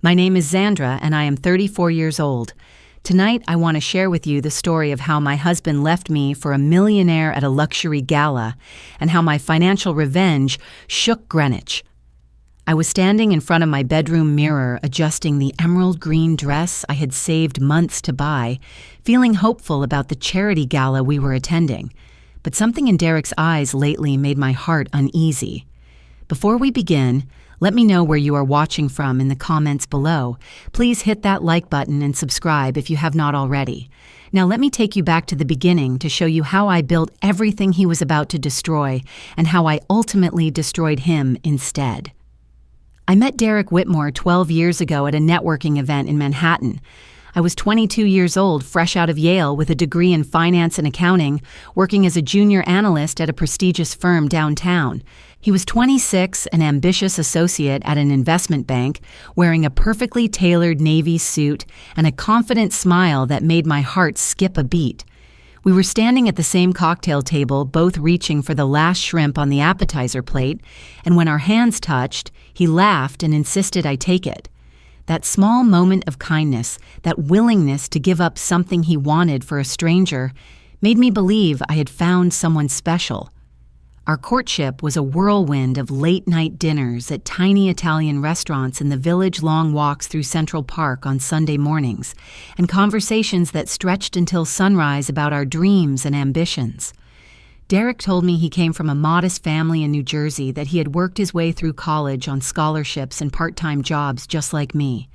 My name is Zandra, and I am 34 years old. Tonight, I want to share with you the story of how my husband left me for a millionaire at a luxury gala, and how my financial revenge shook Greenwich. I was standing in front of my bedroom mirror, adjusting the emerald green dress I had saved months to buy, feeling hopeful about the charity gala we were attending. But something in Derek's eyes lately made my heart uneasy. Before we begin, let me know where you are watching from in the comments below. Please hit that like button and subscribe if you have not already. Now let me take you back to the beginning to show you how I built everything he was about to destroy and how I ultimately destroyed him instead. I met Derek Whitmore 12 years ago at a networking event in Manhattan. I was 22 years old, fresh out of Yale with a degree in finance and accounting, working as a junior analyst at a prestigious firm downtown. He was 26, an ambitious associate at an investment bank, wearing a perfectly tailored navy suit and a confident smile that made my heart skip a beat. We were standing at the same cocktail table, both reaching for the last shrimp on the appetizer plate, and when our hands touched, he laughed and insisted I take it. That small moment of kindness, that willingness to give up something he wanted for a stranger, made me believe I had found someone special. Our courtship was a whirlwind of late-night dinners at tiny Italian restaurants and the village-long walks through Central Park on Sunday mornings, and conversations that stretched until sunrise about our dreams and ambitions. Derek told me he came from a modest family in New Jersey, that he had worked his way through college on scholarships and part-time jobs just like me.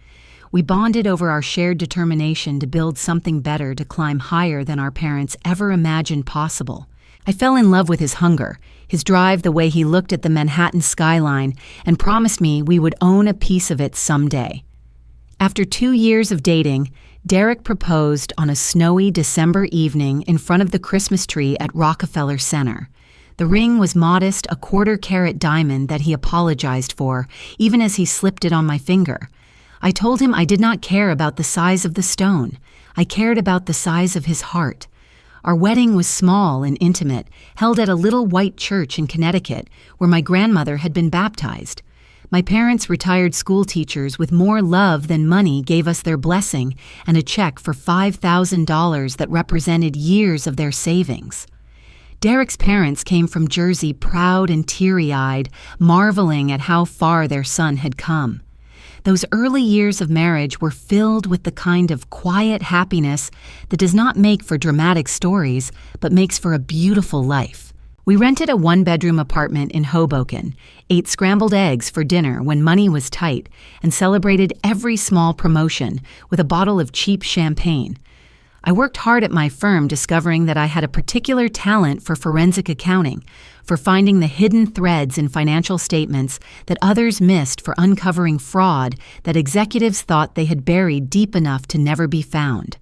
We bonded over our shared determination to build something better, to climb higher than our parents ever imagined possible. I fell in love with his hunger, his drive, the way he looked at the Manhattan skyline, and promised me we would own a piece of it someday. After 2 years of dating, Derek proposed on a snowy December evening in front of the Christmas tree at Rockefeller Center. The ring was modest, a quarter-carat diamond that he apologized for, even as he slipped it on my finger. I told him I did not care about the size of the stone. I cared about the size of his heart. Our wedding was small and intimate, held at a little white church in Connecticut, where my grandmother had been baptized. My parents, retired school teachers with more love than money, gave us their blessing and a check for $5,000 that represented years of their savings. Derek's parents came from Jersey, proud and teary-eyed, marveling at how far their son had come. Those early years of marriage were filled with the kind of quiet happiness that does not make for dramatic stories, but makes for a beautiful life. We rented a one-bedroom apartment in Hoboken, ate scrambled eggs for dinner when money was tight, and celebrated every small promotion with a bottle of cheap champagne. I worked hard at my firm, discovering that I had a particular talent for forensic accounting, for finding the hidden threads in financial statements that others missed, for uncovering fraud that executives thought they had buried deep enough to never be found.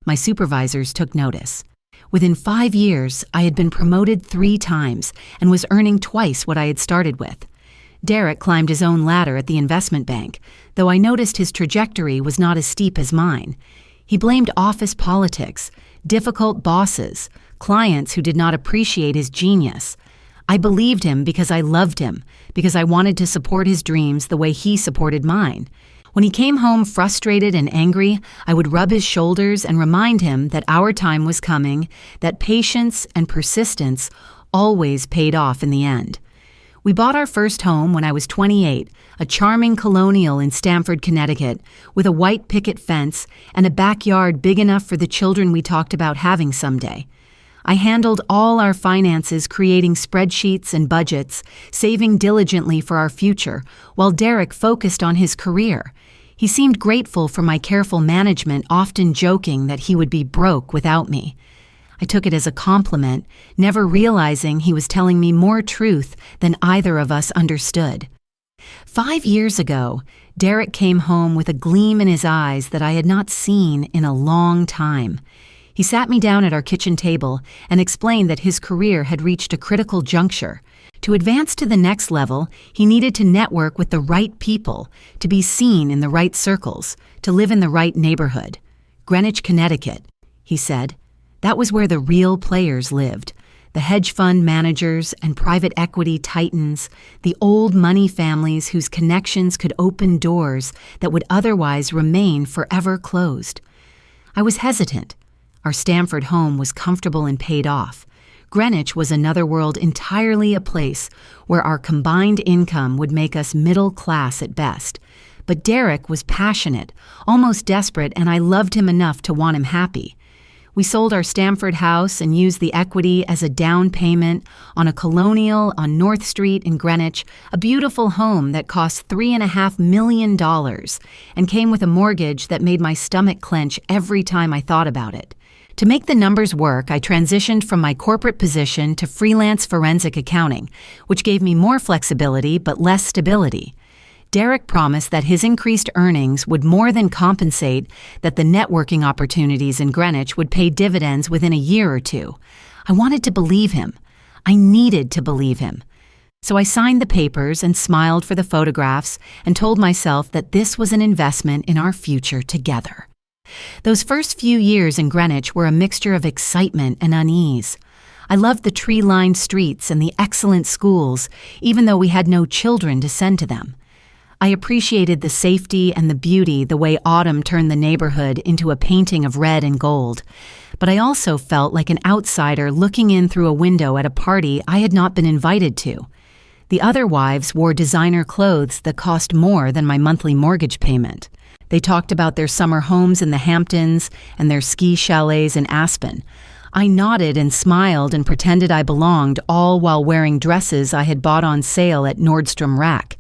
My supervisors took notice. Within 5 years, I had been promoted 3 times and was earning twice what I had started with. Derek climbed his own ladder at the investment bank, though I noticed his trajectory was not as steep as mine. He blamed office politics, difficult bosses, clients who did not appreciate his genius. I believed him because I loved him, because I wanted to support his dreams the way he supported mine. When he came home frustrated and angry, I would rub his shoulders and remind him that our time was coming, that patience and persistence always paid off in the end. We bought our first home when I was 28, a charming colonial in Stamford, Connecticut, with a white picket fence and a backyard big enough for the children we talked about having someday. I handled all our finances, creating spreadsheets and budgets, saving diligently for our future, while Derek focused on his career. He seemed grateful for my careful management, often joking that he would be broke without me. I took it as a compliment, never realizing he was telling me more truth than either of us understood. 5 years ago, Derek came home with a gleam in his eyes that I had not seen in a long time. He sat me down at our kitchen table and explained that his career had reached a critical juncture. To advance to the next level, he needed to network with the right people, to be seen in the right circles, to live in the right neighborhood. Greenwich, Connecticut, he said. That was where the real players lived. The hedge fund managers and private equity titans, the old money families whose connections could open doors that would otherwise remain forever closed. I was hesitant. Our Stamford home was comfortable and paid off. Greenwich was another world, entirely a place where our combined income would make us middle class at best. But Derek was passionate, almost desperate, and I loved him enough to want him happy. We sold our Stamford house and used the equity as a down payment on a colonial on North Street in Greenwich, a beautiful home that cost $3.5 million and came with a mortgage that made my stomach clench every time I thought about it. To make the numbers work, I transitioned from my corporate position to freelance forensic accounting, which gave me more flexibility but less stability. Derek promised that his increased earnings would more than compensate, that the networking opportunities in Greenwich would pay dividends within a year or two. I wanted to believe him. I needed to believe him. So I signed the papers and smiled for the photographs and told myself that this was an investment in our future together. Those first few years in Greenwich were a mixture of excitement and unease. I loved the tree-lined streets and the excellent schools, even though we had no children to send to them. I appreciated the safety and the beauty, the way autumn turned the neighborhood into a painting of red and gold. But I also felt like an outsider looking in through a window at a party I had not been invited to. The other wives wore designer clothes that cost more than my monthly mortgage payment. They talked about their summer homes in the Hamptons and their ski chalets in Aspen. I nodded and smiled and pretended I belonged, all while wearing dresses I had bought on sale at Nordstrom Rack.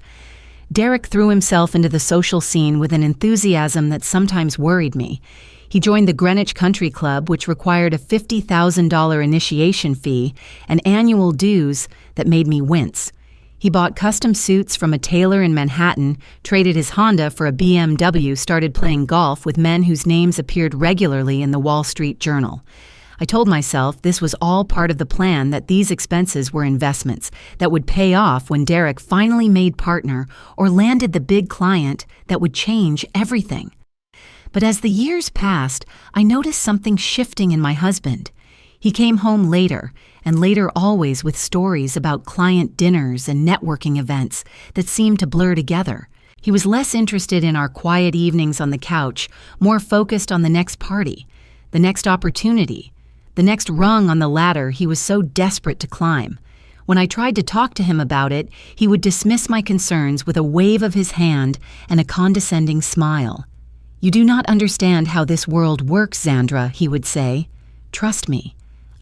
Derek threw himself into the social scene with an enthusiasm that sometimes worried me. He joined the Greenwich Country Club, which required a $50,000 initiation fee and annual dues that made me wince. He bought custom suits from a tailor in Manhattan, traded his Honda for a BMW, started playing golf with men whose names appeared regularly in the Wall Street Journal. I told myself this was all part of the plan, that these expenses were investments that would pay off when Derek finally made partner or landed the big client that would change everything. But as the years passed, I noticed something shifting in my husband. He came home later, and later always with stories about client dinners and networking events that seemed to blur together. He was less interested in our quiet evenings on the couch, more focused on the next party, the next opportunity, the next rung on the ladder he was so desperate to climb. When I tried to talk to him about it, he would dismiss my concerns with a wave of his hand and a condescending smile. "You do not understand how this world works, Zandra," he would say. "Trust me.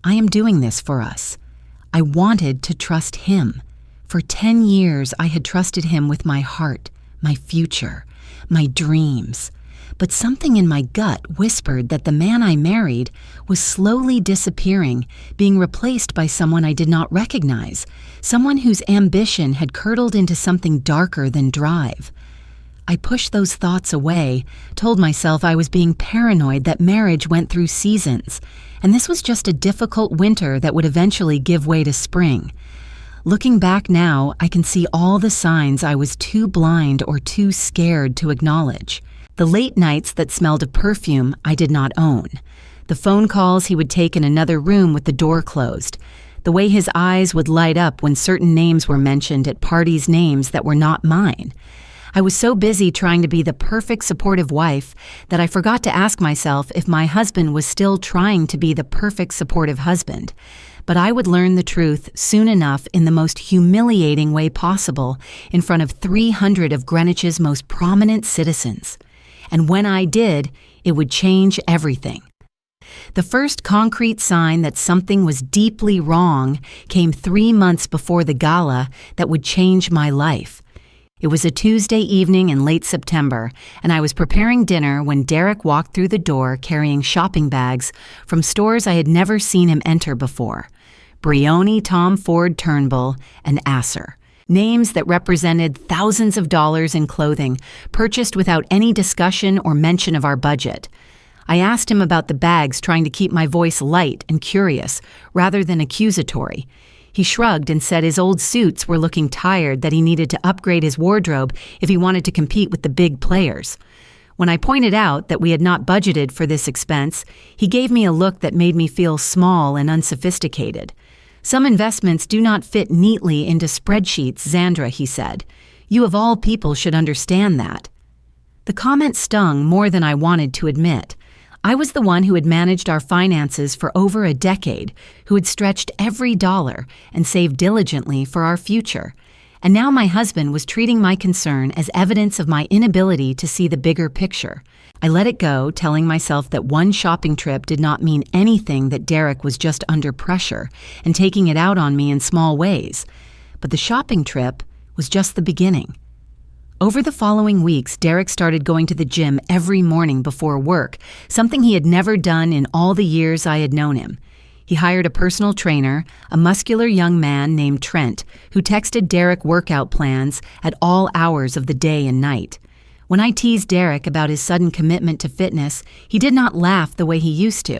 I am doing this for us." I wanted to trust him. For 10 years, I had trusted him with my heart, my future, my dreams. But something in my gut whispered that the man I married was slowly disappearing, being replaced by someone I did not recognize, someone whose ambition had curdled into something darker than drive. I pushed those thoughts away, told myself I was being paranoid, that marriage went through seasons, and this was just a difficult winter that would eventually give way to spring. Looking back now, I can see all the signs I was too blind or too scared to acknowledge. The late nights that smelled of perfume I did not own. The phone calls he would take in another room with the door closed. The way his eyes would light up when certain names were mentioned at parties, names that were not mine. I was so busy trying to be the perfect supportive wife that I forgot to ask myself if my husband was still trying to be the perfect supportive husband. But I would learn the truth soon enough in the most humiliating way possible in front of 300 of Greenwich's most prominent citizens. And when I did, it would change everything. The first concrete sign that something was deeply wrong came 3 months before the gala that would change my life. It was a Tuesday evening in late September, and I was preparing dinner when Derek walked through the door carrying shopping bags from stores I had never seen him enter before. Brioni, Tom Ford, Turnbull, and Asser. Names that represented thousands of dollars in clothing, purchased without any discussion or mention of our budget. I asked him about the bags, trying to keep my voice light and curious, rather than accusatory. He shrugged and said his old suits were looking tired, that he needed to upgrade his wardrobe if he wanted to compete with the big players. When I pointed out that we had not budgeted for this expense, he gave me a look that made me feel small and unsophisticated. Some investments do not fit neatly into spreadsheets, Xandra, he said. You of all people should understand that. The comment stung more than I wanted to admit. I was the one who had managed our finances for over a decade, who had stretched every dollar and saved diligently for our future. And now my husband was treating my concern as evidence of my inability to see the bigger picture. I let it go, telling myself that one shopping trip did not mean anything, that Derek was just under pressure and taking it out on me in small ways. But the shopping trip was just the beginning. Over the following weeks, Derek started going to the gym every morning before work, something he had never done in all the years I had known him. He hired a personal trainer, a muscular young man named Trent, who texted Derek workout plans at all hours of the day and night. When I teased Derek about his sudden commitment to fitness, he did not laugh the way he used to.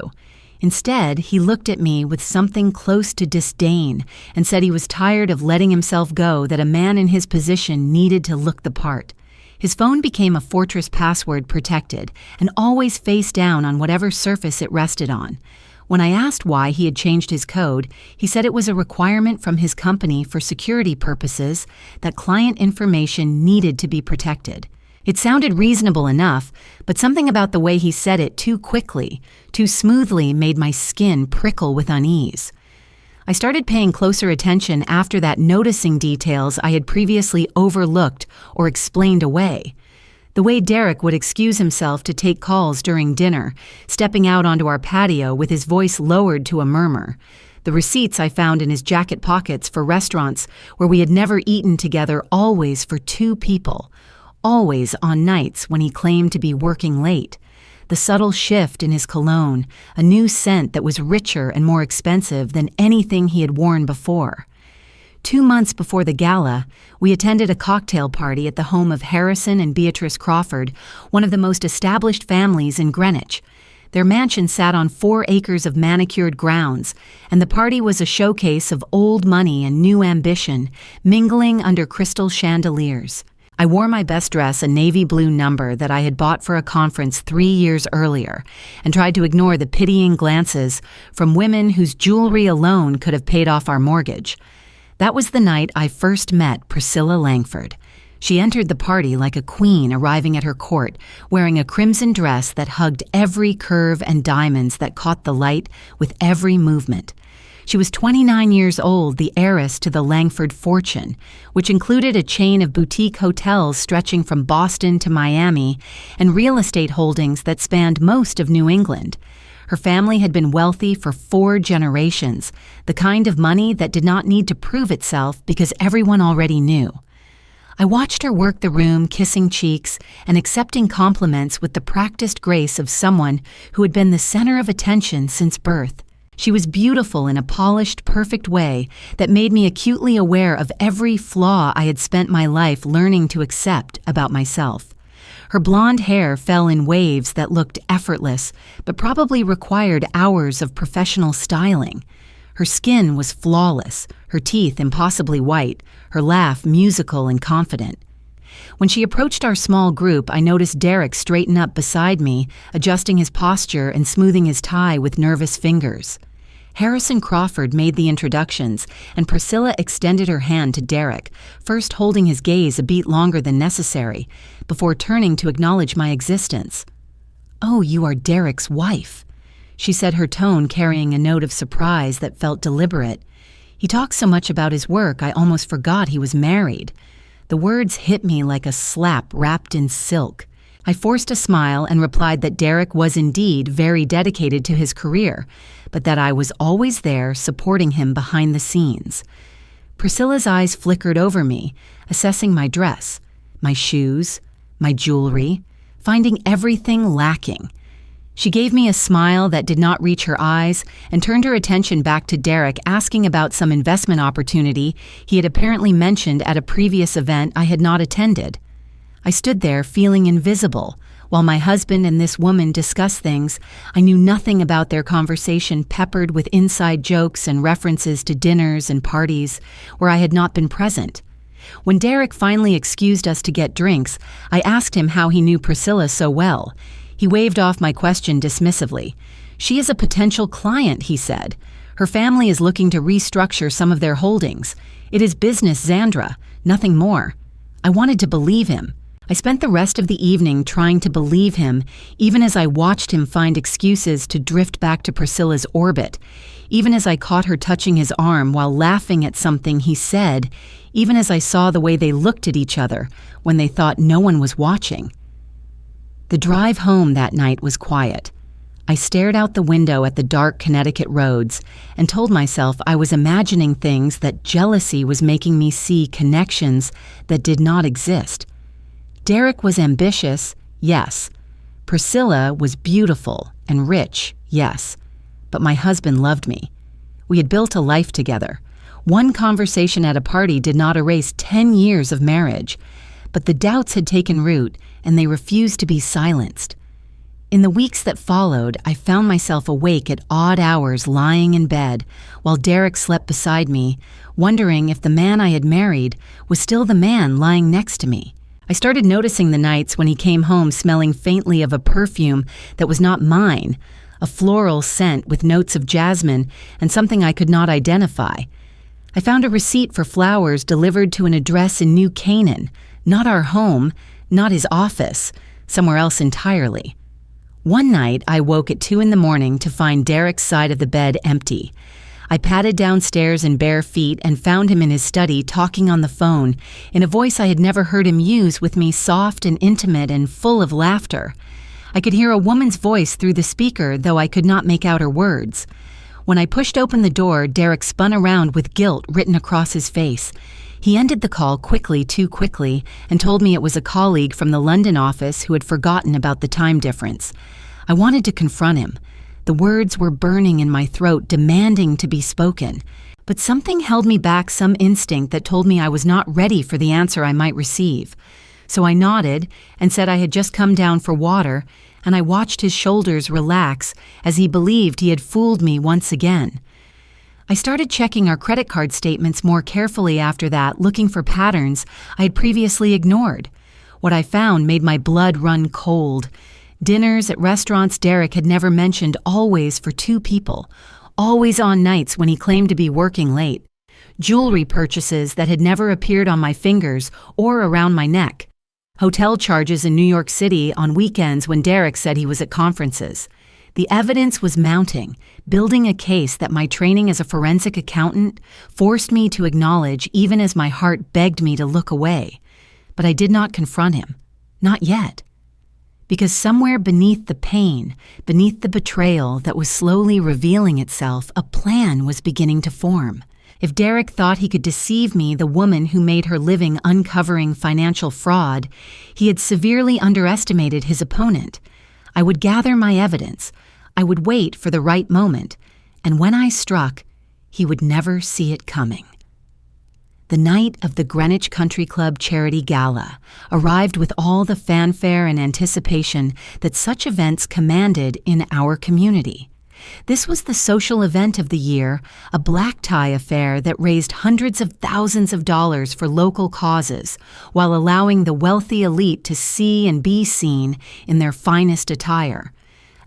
Instead, he looked at me with something close to disdain and said he was tired of letting himself go, that a man in his position needed to look the part. His phone became a fortress password protected and always face down on whatever surface it rested on. When I asked why he had changed his code, he said it was a requirement from his company for security purposes that client information needed to be protected. It sounded reasonable enough, but something about the way he said it too quickly, too smoothly, made my skin prickle with unease. I started paying closer attention after that, noticing details I had previously overlooked or explained away. The way Derek would excuse himself to take calls during dinner, stepping out onto our patio with his voice lowered to a murmur. The receipts I found in his jacket pockets for restaurants where we had never eaten together, always for two people. Always on nights when he claimed to be working late. The subtle shift in his cologne, a new scent that was richer and more expensive than anything he had worn before. 2 months before the gala, we attended a cocktail party at the home of Harrison and Beatrice Crawford, one of the most established families in Greenwich. Their mansion sat on 4 acres of manicured grounds, and the party was a showcase of old money and new ambition, mingling under crystal chandeliers. I wore my best dress, a navy blue number that I had bought for a conference 3 years earlier, and tried to ignore the pitying glances from women whose jewelry alone could have paid off our mortgage. That was the night I first met Priscilla Langford. She entered the party like a queen arriving at her court, wearing a crimson dress that hugged every curve and diamonds that caught the light with every movement. She was 29 years old, the heiress to the Langford fortune, which included a chain of boutique hotels stretching from Boston to Miami and real estate holdings that spanned most of New England. Her family had been wealthy for 4 generations, the kind of money that did not need to prove itself because everyone already knew. I watched her work the room, kissing cheeks and accepting compliments with the practiced grace of someone who had been the center of attention since birth. She was beautiful in a polished, perfect way that made me acutely aware of every flaw I had spent my life learning to accept about myself. Her blonde hair fell in waves that looked effortless, but probably required hours of professional styling. Her skin was flawless, her teeth impossibly white, her laugh musical and confident. When she approached our small group, I noticed Derek straighten up beside me, adjusting his posture and smoothing his tie with nervous fingers. Harrison Crawford made the introductions, and Priscilla extended her hand to Derek, first holding his gaze a beat longer than necessary, before turning to acknowledge my existence. "Oh, you are Derek's wife," she said, her tone carrying a note of surprise that felt deliberate. "He talks so much about his work, I almost forgot he was married." The words hit me like a slap wrapped in silk. I forced a smile and replied that Derek was indeed very dedicated to his career, but that I was always there supporting him behind the scenes. Priscilla's eyes flickered over me, assessing my dress, my shoes, my jewelry, finding everything lacking. She gave me a smile that did not reach her eyes and turned her attention back to Derek, asking about some investment opportunity he had apparently mentioned at a previous event I had not attended. I stood there feeling invisible, while my husband and this woman discussed things I knew nothing about, their conversation peppered with inside jokes and references to dinners and parties where I had not been present. When Derek finally excused us to get drinks, I asked him how he knew Priscilla so well. He waved off my question dismissively. "She is a potential client," he said. Her family is looking to restructure some of their holdings. It is business, Xandra, nothing more. I wanted to believe him. I spent the rest of the evening trying to believe him, even as I watched him find excuses to drift back to Priscilla's orbit, even as I caught her touching his arm while laughing at something he said, even as I saw the way they looked at each other when they thought no one was watching. The drive home that night was quiet. I stared out the window at the dark Connecticut roads and told myself I was imagining things that jealousy was making me see connections that did not exist. Derek was ambitious, yes. Priscilla was beautiful and rich, yes. But my husband loved me. We had built a life together. One conversation at a party did not erase 10 years of marriage, but the doubts had taken root and they refused to be silenced. In the weeks that followed, I found myself awake at odd hours lying in bed while Derek slept beside me, wondering if the man I had married was still the man lying next to me. I started noticing the nights when he came home smelling faintly of a perfume that was not mine, a floral scent with notes of jasmine and something I could not identify. I found a receipt for flowers delivered to an address in New Canaan, not our home, not his office, somewhere else entirely. One night, I woke at 2 a.m. to find Derek's side of the bed empty. I padded downstairs in bare feet and found him in his study talking on the phone in a voice I had never heard him use with me, soft and intimate and full of laughter. I could hear a woman's voice through the speaker, though I could not make out her words. When I pushed open the door, Derek spun around with guilt written across his face. He ended the call quickly, too quickly, and told me it was a colleague from the London office who had forgotten about the time difference. I wanted to confront him. The words were burning in my throat, demanding to be spoken. But something held me back, some instinct that told me I was not ready for the answer I might receive. So I nodded and said I had just come down for water, and I watched his shoulders relax as he believed he had fooled me once again. I started checking our credit card statements more carefully after that, looking for patterns I had previously ignored. What I found made my blood run cold. Dinners at restaurants Derek had never mentioned, always for 2 people, always on nights when he claimed to be working late. Jewelry purchases that had never appeared on my fingers or around my neck. Hotel charges in New York City on weekends when Derek said he was at conferences. The evidence was mounting, building a case that my training as a forensic accountant forced me to acknowledge even as my heart begged me to look away. But I did not confront him. Not yet. Because somewhere beneath the pain, beneath the betrayal that was slowly revealing itself, a plan was beginning to form. If Derek thought he could deceive me, the woman who made her living uncovering financial fraud, he had severely underestimated his opponent. I would gather my evidence. I would wait for the right moment. And when I struck, he would never see it coming. The night of the Greenwich Country Club Charity Gala arrived with all the fanfare and anticipation that such events commanded in our community. This was the social event of the year, a black tie affair that raised hundreds of thousands of dollars for local causes, while allowing the wealthy elite to see and be seen in their finest attire.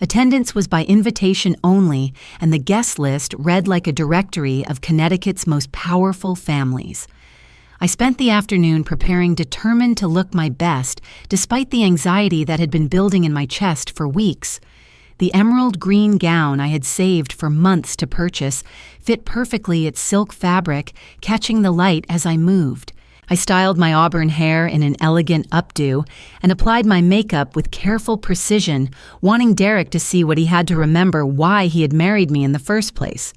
Attendance was by invitation only, and the guest list read like a directory of Connecticut's most powerful families. I spent the afternoon preparing, determined to look my best, despite the anxiety that had been building in my chest for weeks. The emerald green gown I had saved for months to purchase fit perfectly its silk fabric, catching the light as I moved. I styled my auburn hair in an elegant updo and applied my makeup with careful precision, wanting Derek to see what he had to remember why he had married me in the first place.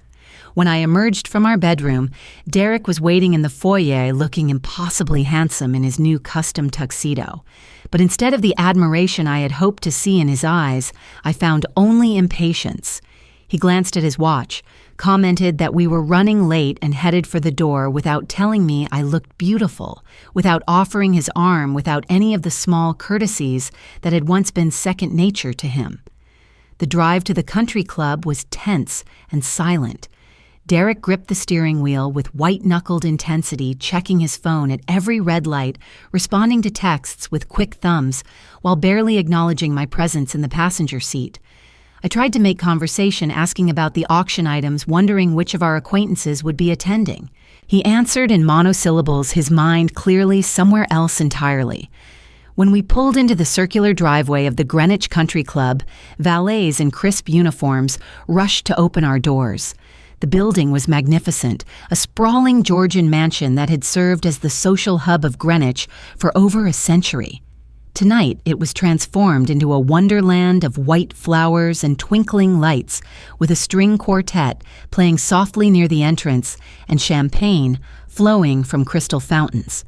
When I emerged from our bedroom, Derek was waiting in the foyer looking impossibly handsome in his new custom tuxedo. But instead of the admiration I had hoped to see in his eyes, I found only impatience. He glanced at his watch, commented that we were running late and headed for the door without telling me I looked beautiful, without offering his arm, without any of the small courtesies that had once been second nature to him. The drive to the country club was tense and silent. Derek gripped the steering wheel with white-knuckled intensity, checking his phone at every red light, responding to texts with quick thumbs, while barely acknowledging my presence in the passenger seat. I tried to make conversation, asking about the auction items, wondering which of our acquaintances would be attending. He answered in monosyllables, his mind clearly somewhere else entirely. When we pulled into the circular driveway of the Greenwich Country Club, valets in crisp uniforms rushed to open our doors. The building was magnificent, a sprawling Georgian mansion that had served as the social hub of Greenwich for over a century. Tonight, it was transformed into a wonderland of white flowers and twinkling lights, with a string quartet playing softly near the entrance and champagne flowing from crystal fountains.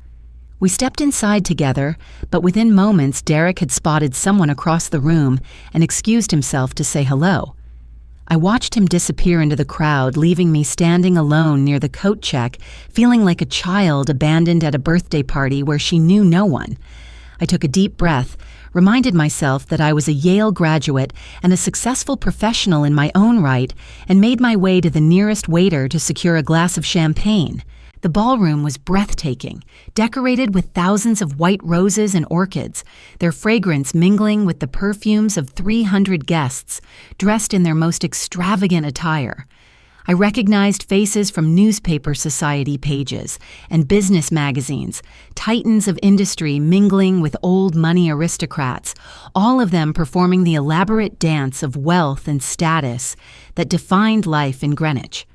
We stepped inside together, but within moments Derek had spotted someone across the room and excused himself to say hello. I watched him disappear into the crowd, leaving me standing alone near the coat check, feeling like a child abandoned at a birthday party where she knew no one. I took a deep breath, reminded myself that I was a Yale graduate and a successful professional in my own right, and made my way to the nearest waiter to secure a glass of champagne. The ballroom was breathtaking, decorated with thousands of white roses and orchids, their fragrance mingling with the perfumes of 300 guests, dressed in their most extravagant attire. I recognized faces from newspaper society pages and business magazines, titans of industry mingling with old money aristocrats, all of them performing the elaborate dance of wealth and status that defined life in Greenwich.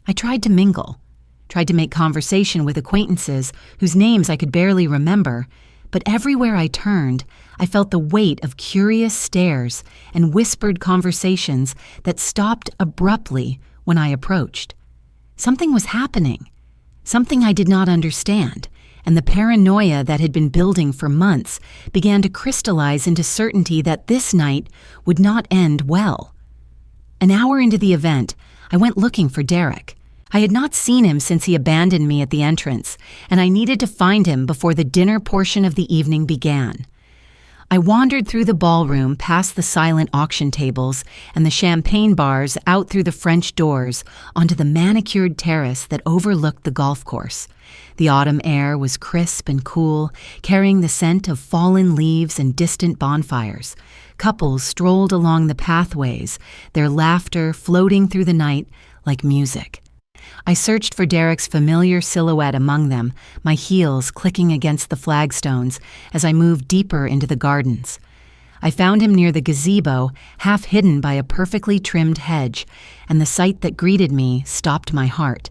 I tried to mingle, tried to make conversation with acquaintances whose names I could barely remember, but everywhere I turned, I felt the weight of curious stares and whispered conversations that stopped abruptly when I approached. Something was happening, something I did not understand, and the paranoia that had been building for months began to crystallize into certainty that this night would not end well. An hour into the event, I went looking for Derek. I had not seen him since he abandoned me at the entrance, and I needed to find him before the dinner portion of the evening began. I wandered through the ballroom, past the silent auction tables and the champagne bars, out through the French doors, onto the manicured terrace that overlooked the golf course. The autumn air was crisp and cool, carrying the scent of fallen leaves and distant bonfires. Couples strolled along the pathways, their laughter floating through the night like music. I searched for Derek's familiar silhouette among them, my heels clicking against the flagstones as I moved deeper into the gardens. I found him near the gazebo, half hidden by a perfectly trimmed hedge, and the sight that greeted me stopped my heart.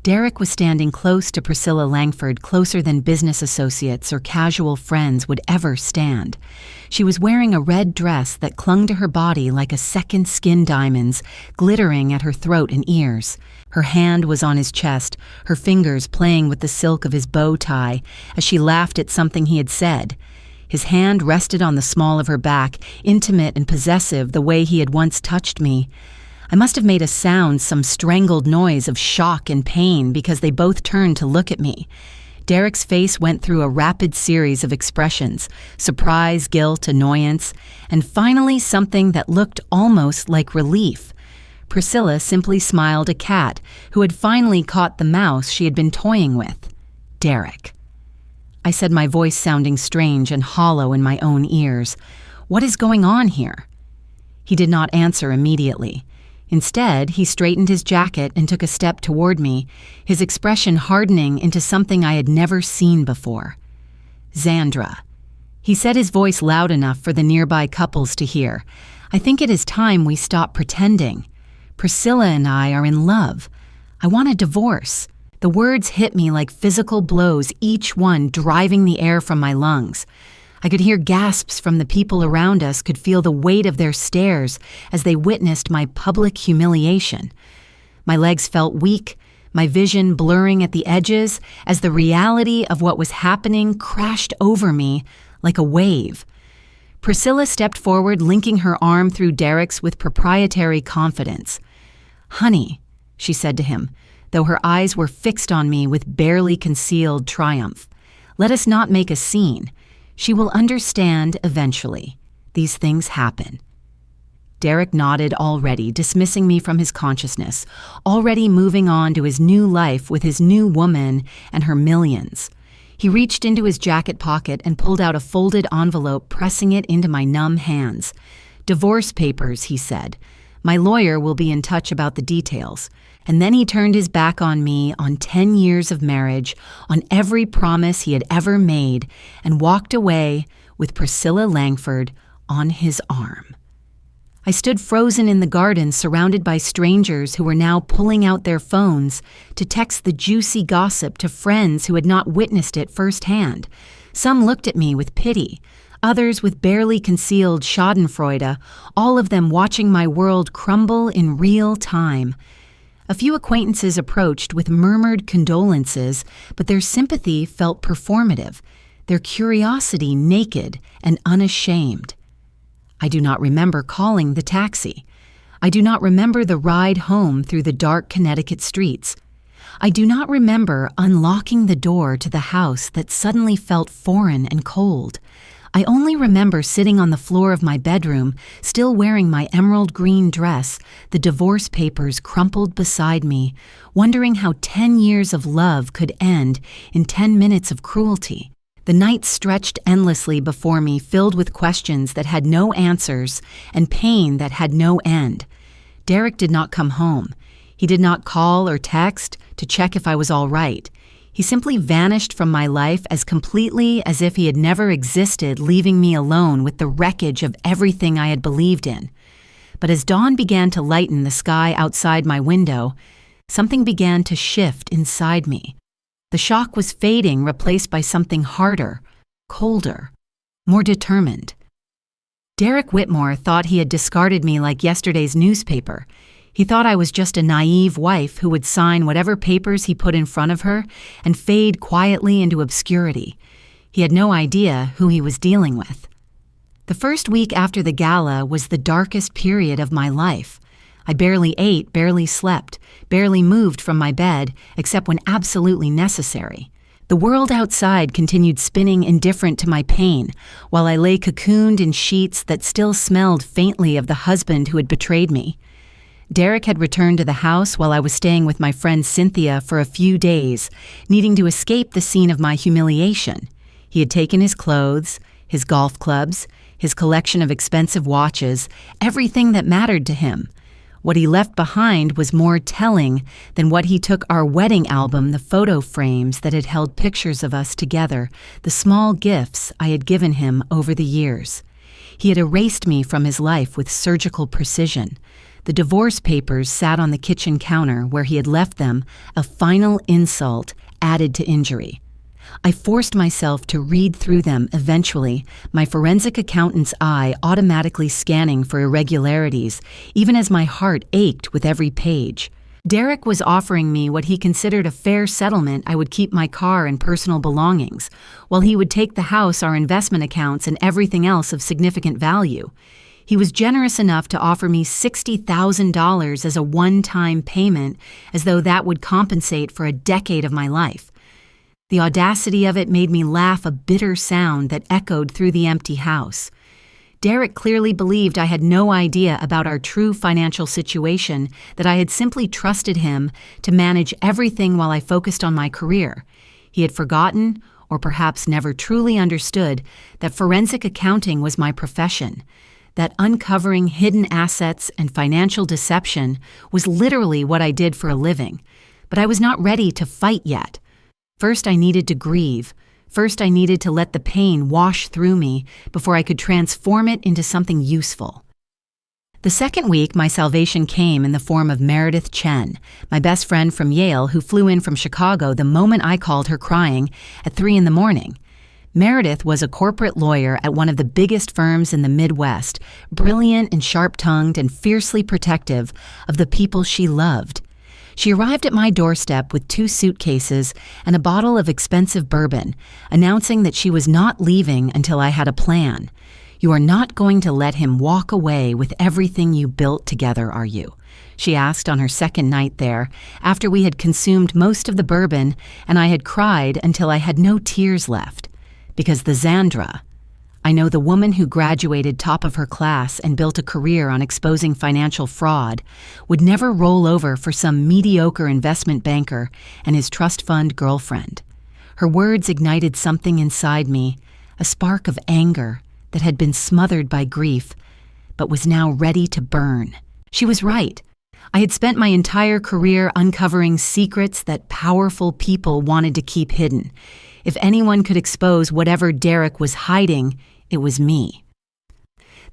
Derek was standing close to Priscilla Langford, closer than business associates or casual friends would ever stand. She was wearing a red dress that clung to her body like a second skin diamonds, glittering at her throat and ears. Her hand was on his chest, her fingers playing with the silk of his bow tie as she laughed at something he had said. His hand rested on the small of her back, intimate and possessive the way he had once touched me. I must have made a sound, some strangled noise of shock and pain, because they both turned to look at me. Derek's face went through a rapid series of expressions: surprise, guilt, annoyance, and finally something that looked almost like relief. Priscilla simply smiled, a cat who had finally caught the mouse she had been toying with. Derek. I said, my voice sounding strange and hollow in my own ears. What is going on here? He did not answer immediately. Instead, he straightened his jacket and took a step toward me, his expression hardening into something I had never seen before. Xandra. He said, his voice loud enough for the nearby couples to hear. I think it is time we stop pretending. Priscilla and I are in love. I want a divorce. The words hit me like physical blows, each one driving the air from my lungs. I could hear gasps from the people around us, could feel the weight of their stares as they witnessed my public humiliation. My legs felt weak, my vision blurring at the edges as the reality of what was happening crashed over me like a wave. Priscilla stepped forward, linking her arm through Derek's with proprietary confidence. "Honey," she said to him, though her eyes were fixed on me with barely concealed triumph, "let us not make a scene. She will understand eventually. These things happen." Derek nodded already, dismissing me from his consciousness, already moving on to his new life with his new woman and her millions. He reached into his jacket pocket and pulled out a folded envelope, pressing it into my numb hands. "Divorce papers," he said. "My lawyer will be in touch about the details." And then he turned his back on me, on 10 years of marriage, on every promise he had ever made, and walked away with Priscilla Langford on his arm. I stood frozen in the garden, surrounded by strangers who were now pulling out their phones to text the juicy gossip to friends who had not witnessed it firsthand. Some looked at me with pity, others with barely concealed schadenfreude, all of them watching my world crumble in real time. A few acquaintances approached with murmured condolences, but their sympathy felt performative, their curiosity naked and unashamed. I do not remember calling the taxi. I do not remember the ride home through the dark Connecticut streets. I do not remember unlocking the door to the house that suddenly felt foreign and cold. I only remember sitting on the floor of my bedroom, still wearing my emerald green dress, the divorce papers crumpled beside me, wondering how 10 years of love could end in 10 minutes of cruelty. The night stretched endlessly before me, filled with questions that had no answers and pain that had no end. Derek did not come home. He did not call or text to check if I was all right. He simply vanished from my life as completely as if he had never existed, leaving me alone with the wreckage of everything I had believed in. But as dawn began to lighten the sky outside my window, something began to shift inside me. The shock was fading, replaced by something harder, colder, more determined. Derek Whitmore thought he had discarded me like yesterday's newspaper. He thought I was just a naive wife who would sign whatever papers he put in front of her and fade quietly into obscurity. He had no idea who he was dealing with. The first week after the gala was the darkest period of my life. I barely ate, barely slept, barely moved from my bed, except when absolutely necessary. The world outside continued spinning indifferent to my pain, while I lay cocooned in sheets that still smelled faintly of the husband who had betrayed me. Derek had returned to the house while I was staying with my friend Cynthia for a few days, needing to escape the scene of my humiliation. He had taken his clothes, his golf clubs, his collection of expensive watches, everything that mattered to him. What he left behind was more telling than what he took our wedding album, the photo frames that had held pictures of us together, the small gifts I had given him over the years. He had erased me from his life with surgical precision. The divorce papers sat on the kitchen counter where he had left them, a final insult added to injury. I forced myself to read through them eventually, my forensic accountant's eye automatically scanning for irregularities, even as my heart ached with every page. Derek was offering me what he considered a fair settlement. I would keep my car and personal belongings, while he would take the house, our investment accounts, and everything else of significant value. He was generous enough to offer me $60,000 as a one-time payment, as though that would compensate for a decade of my life. The audacity of it made me laugh, a bitter sound that echoed through the empty house. Derek clearly believed I had no idea about our true financial situation, that I had simply trusted him to manage everything while I focused on my career. He had forgotten, or perhaps never truly understood, that forensic accounting was my profession, that uncovering hidden assets and financial deception was literally what I did for a living. But I was not ready to fight yet. First, I needed to grieve. First, I needed to let the pain wash through me before I could transform it into something useful. The second week, my salvation came in the form of Meredith Chen, my best friend from Yale, who flew in from Chicago the moment I called her crying at 3 a.m. Meredith was a corporate lawyer at one of the biggest firms in the Midwest, brilliant and sharp-tongued and fiercely protective of the people she loved. She arrived at my doorstep with 2 suitcases and a bottle of expensive bourbon, announcing that she was not leaving until I had a plan. "You are not going to let him walk away with everything you built together, are you?" she asked on her second night there, after we had consumed most of the bourbon and I had cried until I had no tears left. Because the Xandra, I know the woman who graduated top of her class and built a career on exposing financial fraud, would never roll over for some mediocre investment banker and his trust fund girlfriend. Her words ignited something inside me, a spark of anger that had been smothered by grief, but was now ready to burn. She was right. I had spent my entire career uncovering secrets that powerful people wanted to keep hidden. If anyone could expose whatever Derek was hiding, it was me.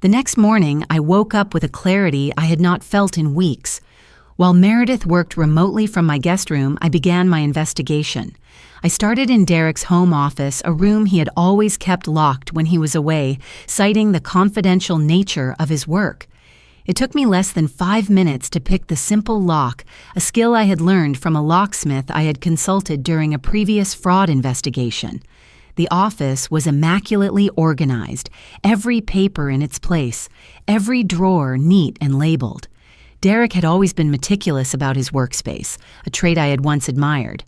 The next morning, I woke up with a clarity I had not felt in weeks. While Meredith worked remotely from my guest room, I began my investigation. I started in Derek's home office, a room he had always kept locked when he was away, citing the confidential nature of his work. It took me less than 5 minutes to pick the simple lock, a skill I had learned from a locksmith I had consulted during a previous fraud investigation. The office was immaculately organized, every paper in its place, every drawer neat and labeled. Derek had always been meticulous about his workspace, a trait I had once admired.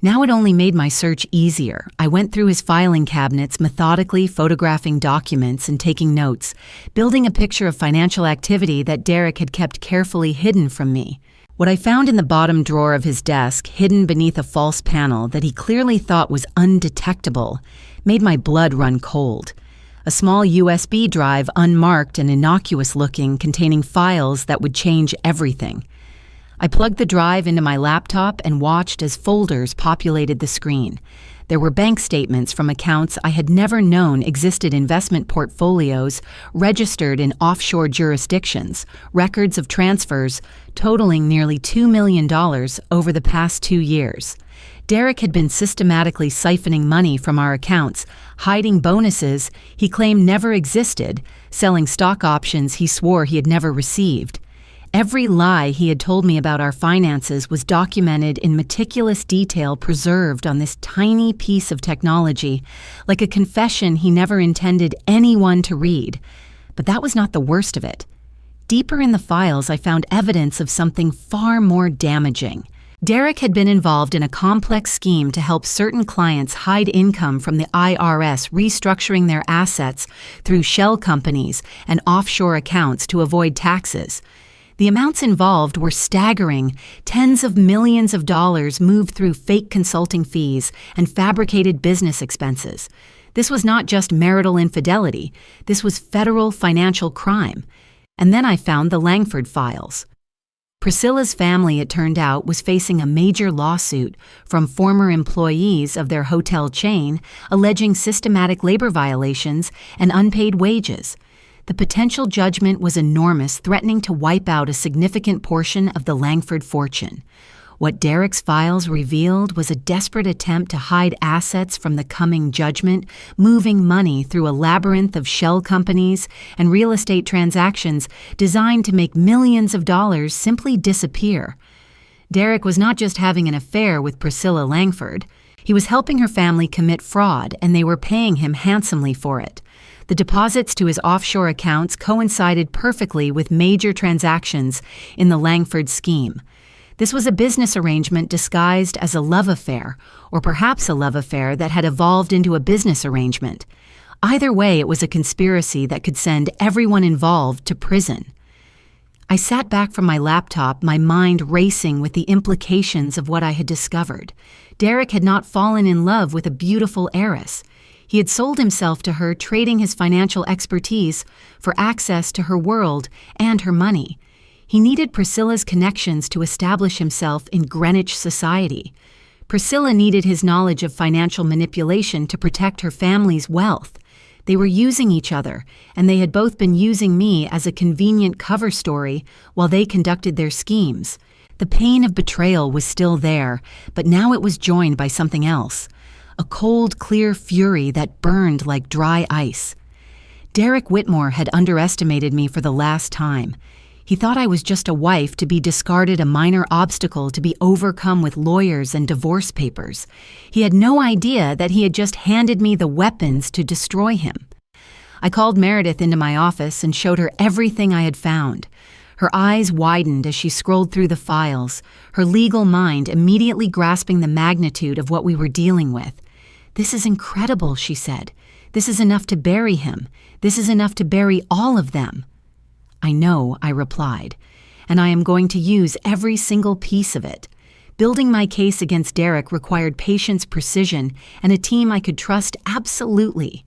Now it only made my search easier. I went through his filing cabinets, methodically photographing documents and taking notes, building a picture of financial activity that Derek had kept carefully hidden from me. What I found in the bottom drawer of his desk, hidden beneath a false panel that he clearly thought was undetectable, made my blood run cold. A small USB drive, unmarked and innocuous-looking, containing files that would change everything. I plugged the drive into my laptop and watched as folders populated the screen. There were bank statements from accounts I had never known existed, investment portfolios registered in offshore jurisdictions, records of transfers totaling nearly $2 million over the past 2 years. Derek had been systematically siphoning money from our accounts, hiding bonuses he claimed never existed, selling stock options he swore he had never received. Every lie he had told me about our finances was documented in meticulous detail, preserved on this tiny piece of technology, like a confession he never intended anyone to read. But that was not the worst of it. Deeper in the files, I found evidence of something far more damaging. Derek had been involved in a complex scheme to help certain clients hide income from the IRS, restructuring their assets through shell companies and offshore accounts to avoid taxes. The amounts involved were staggering. Tens of millions of dollars moved through fake consulting fees and fabricated business expenses. This was not just marital infidelity. This was federal financial crime. And then I found the Langford files. Priscilla's family, it turned out, was facing a major lawsuit from former employees of their hotel chain, alleging systematic labor violations and unpaid wages. The potential judgment was enormous, threatening to wipe out a significant portion of the Langford fortune. What Derek's files revealed was a desperate attempt to hide assets from the coming judgment, moving money through a labyrinth of shell companies and real estate transactions designed to make millions of dollars simply disappear. Derek was not just having an affair with Priscilla Langford. He was helping her family commit fraud, and they were paying him handsomely for it. The deposits to his offshore accounts coincided perfectly with major transactions in the Langford scheme. This was a business arrangement disguised as a love affair, or perhaps a love affair that had evolved into a business arrangement. Either way, it was a conspiracy that could send everyone involved to prison. I sat back from my laptop, my mind racing with the implications of what I had discovered. Derek had not fallen in love with a beautiful heiress. He had sold himself to her, trading his financial expertise for access to her world and her money. He needed Priscilla's connections to establish himself in Greenwich society. Priscilla needed his knowledge of financial manipulation to protect her family's wealth. They were using each other, and they had both been using me as a convenient cover story while they conducted their schemes. The pain of betrayal was still there, but now it was joined by something else. A cold, clear fury that burned like dry ice. Derek Whitmore had underestimated me for the last time. He thought I was just a wife to be discarded, a minor obstacle to be overcome with lawyers and divorce papers. He had no idea that he had just handed me the weapons to destroy him. I called Meredith into my office and showed her everything I had found. Her eyes widened as she scrolled through the files, her legal mind immediately grasping the magnitude of what we were dealing with. "This is incredible," she said. "This is enough to bury him. This is enough to bury all of them." "I know," I replied, "and I am going to use every single piece of it." Building my case against Derek required patience, precision, and a team I could trust absolutely.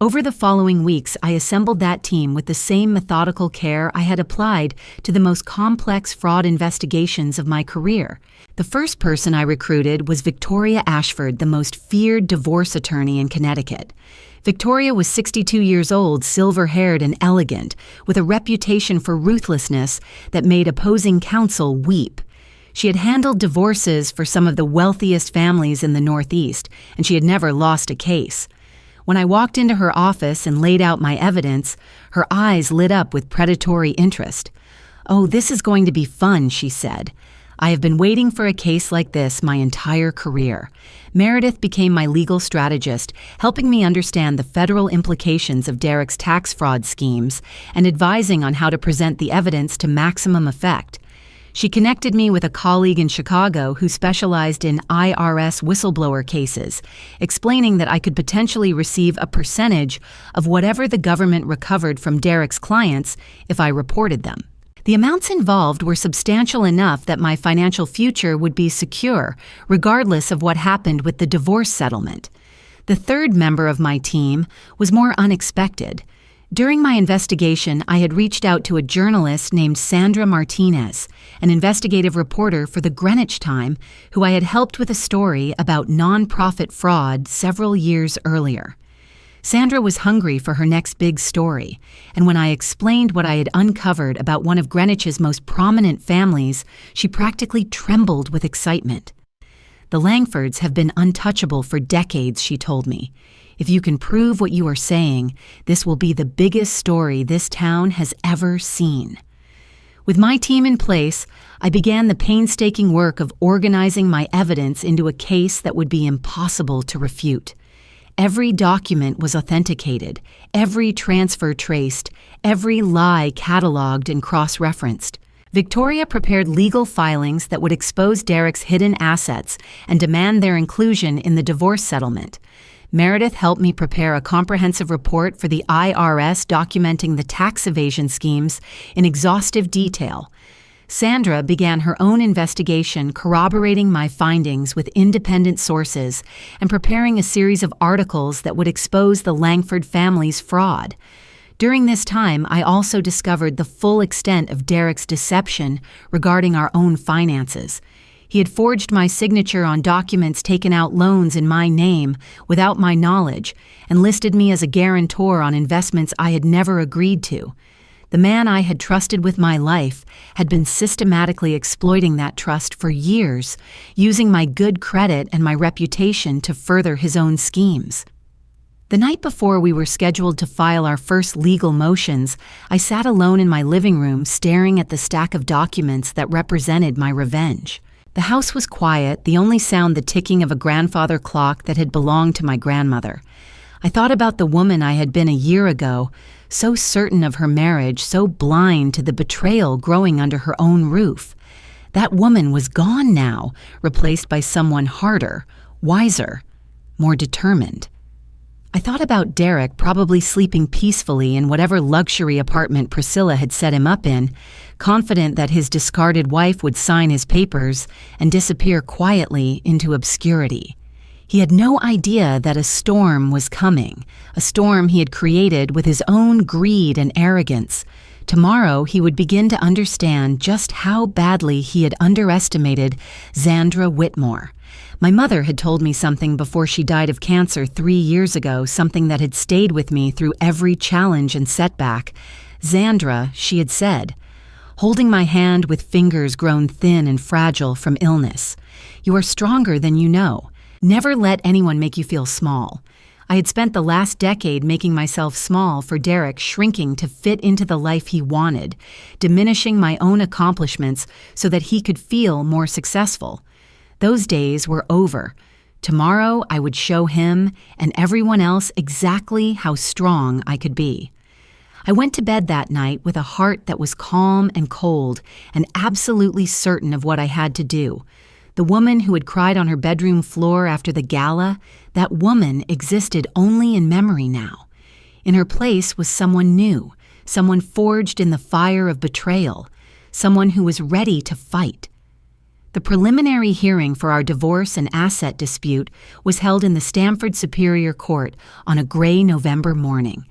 Over the following weeks, I assembled that team with the same methodical care I had applied to the most complex fraud investigations of my career. The first person I recruited was Victoria Ashford, the most feared divorce attorney in Connecticut. Victoria was 62 years old, silver-haired and elegant, with a reputation for ruthlessness that made opposing counsel weep. She had handled divorces for some of the wealthiest families in the Northeast, and she had never lost a case. When I walked into her office and laid out my evidence, her eyes lit up with predatory interest. "Oh, this is going to be fun," she said. "I have been waiting for a case like this my entire career." Meredith became my legal strategist, helping me understand the federal implications of Derek's tax fraud schemes and advising on how to present the evidence to maximum effect. She connected me with a colleague in Chicago who specialized in IRS whistleblower cases, explaining that I could potentially receive a percentage of whatever the government recovered from Derek's clients if I reported them. The amounts involved were substantial enough that my financial future would be secure, regardless of what happened with the divorce settlement. The third member of my team was more unexpected. During my investigation, I had reached out to a journalist named Sandra Martinez, an investigative reporter for the Greenwich Time, who I had helped with a story about nonprofit fraud several years earlier. Sandra was hungry for her next big story, and when I explained what I had uncovered about one of Greenwich's most prominent families, she practically trembled with excitement. "The Langfords have been untouchable for decades," she told me. "If you can prove what you are saying, this will be the biggest story this town has ever seen." With my team in place, I began the painstaking work of organizing my evidence into a case that would be impossible to refute. Every document was authenticated, every transfer traced, every lie cataloged and cross-referenced. Victoria prepared legal filings that would expose Derek's hidden assets and demand their inclusion in the divorce settlement. Meredith helped me prepare a comprehensive report for the IRS documenting the tax evasion schemes in exhaustive detail. Sandra began her own investigation, corroborating my findings with independent sources and preparing a series of articles that would expose the Langford family's fraud. During this time, I also discovered the full extent of Derek's deception regarding our own finances. He had forged my signature on documents, taken out loans in my name without my knowledge, and listed me as a guarantor on investments I had never agreed to. The man I had trusted with my life had been systematically exploiting that trust for years, using my good credit and my reputation to further his own schemes. The night before we were scheduled to file our first legal motions, I sat alone in my living room staring at the stack of documents that represented my revenge. The house was quiet, the only sound the ticking of a grandfather clock that had belonged to my grandmother. I thought about the woman I had been a year ago, so certain of her marriage, so blind to the betrayal growing under her own roof. That woman was gone now, replaced by someone harder, wiser, more determined. I thought about Derek probably sleeping peacefully in whatever luxury apartment Priscilla had set him up in, confident that his discarded wife would sign his papers and disappear quietly into obscurity. He had no idea that a storm was coming, a storm he had created with his own greed and arrogance. Tomorrow he would begin to understand just how badly he had underestimated Zandra Whitmore. My mother had told me something before she died of cancer 3 years ago, something that had stayed with me through every challenge and setback. "Zandra," she had said, holding my hand with fingers grown thin and fragile from illness, "you are stronger than you know. Never let anyone make you feel small." I had spent the last decade making myself small for Derek, shrinking to fit into the life he wanted, diminishing my own accomplishments so that he could feel more successful. Those days were over. Tomorrow I would show him and everyone else exactly how strong I could be. I went to bed that night with a heart that was calm and cold and absolutely certain of what I had to do. The woman who had cried on her bedroom floor after the gala, that woman existed only in memory now. In her place was someone new, someone forged in the fire of betrayal, someone who was ready to fight. The preliminary hearing for our divorce and asset dispute was held in the Stamford Superior Court on a gray November morning.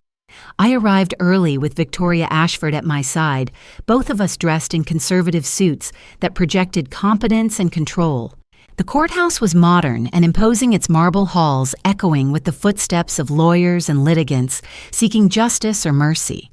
I arrived early with Victoria Ashford at my side, both of us dressed in conservative suits that projected competence and control. The courthouse was modern and imposing, its marble halls echoing with the footsteps of lawyers and litigants seeking justice or mercy.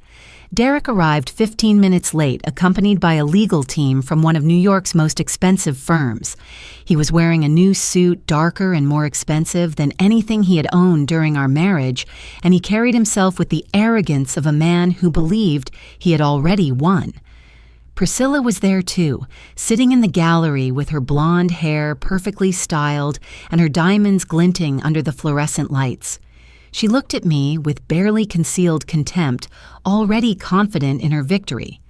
Derek arrived 15 minutes late, accompanied by a legal team from one of New York's most expensive firms. He was wearing a new suit, darker and more expensive than anything he had owned during our marriage, and he carried himself with the arrogance of a man who believed he had already won. Priscilla was there too, sitting in the gallery with her blonde hair perfectly styled and her diamonds glinting under the fluorescent lights. She looked at me with barely concealed contempt, already confident in her victory.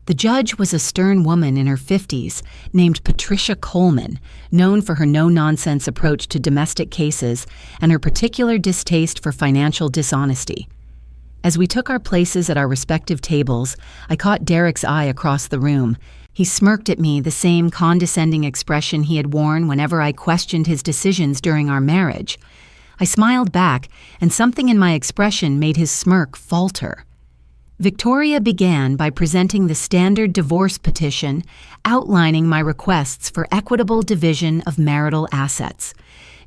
The judge was a stern woman in her 50s named Patricia Coleman, known for her no-nonsense approach to domestic cases and her particular distaste for financial dishonesty. As we took our places at our respective tables, I caught Derek's eye across the room. He smirked at me, the same condescending expression he had worn whenever I questioned his decisions during our marriage. I smiled back, and something in my expression made his smirk falter. Victoria began by presenting the standard divorce petition, outlining my requests for equitable division of marital assets.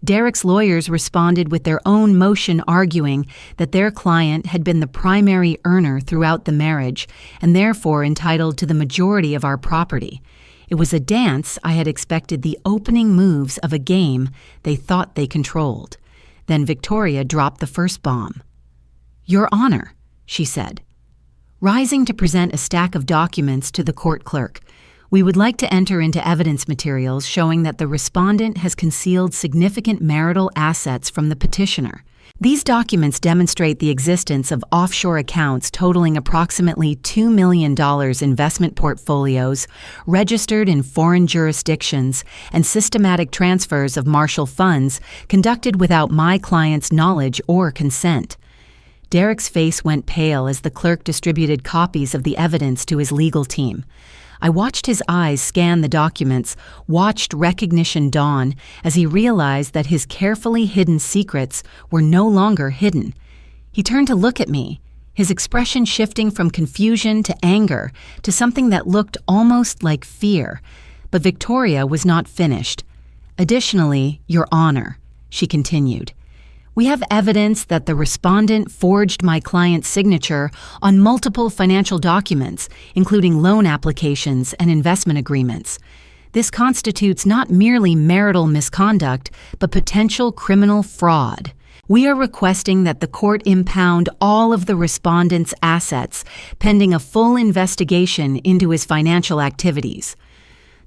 Derek's lawyers responded with their own motion, arguing that their client had been the primary earner throughout the marriage and therefore entitled to the majority of our property. It was a dance I had expected, the opening moves of a game they thought they controlled. Then Victoria dropped the first bomb. "Your Honor," she said. Rising to present a stack of documents to the court clerk, "We would like to enter into evidence materials showing that the respondent has concealed significant marital assets from the petitioner. These documents demonstrate the existence of offshore accounts totaling approximately $2 million investment portfolios registered in foreign jurisdictions and systematic transfers of Marshall funds conducted without my client's knowledge or consent." Derek's face went pale as the clerk distributed copies of the evidence to his legal team. I watched his eyes scan the documents, watched recognition dawn as he realized that his carefully hidden secrets were no longer hidden. He turned to look at me, his expression shifting from confusion to anger to something that looked almost like fear. But Victoria was not finished. "Additionally, Your Honor," she continued, "we have evidence that the respondent forged my client's signature on multiple financial documents, including loan applications and investment agreements. This constitutes not merely marital misconduct, but potential criminal fraud. We are requesting that the court impound all of the respondent's assets, pending a full investigation into his financial activities."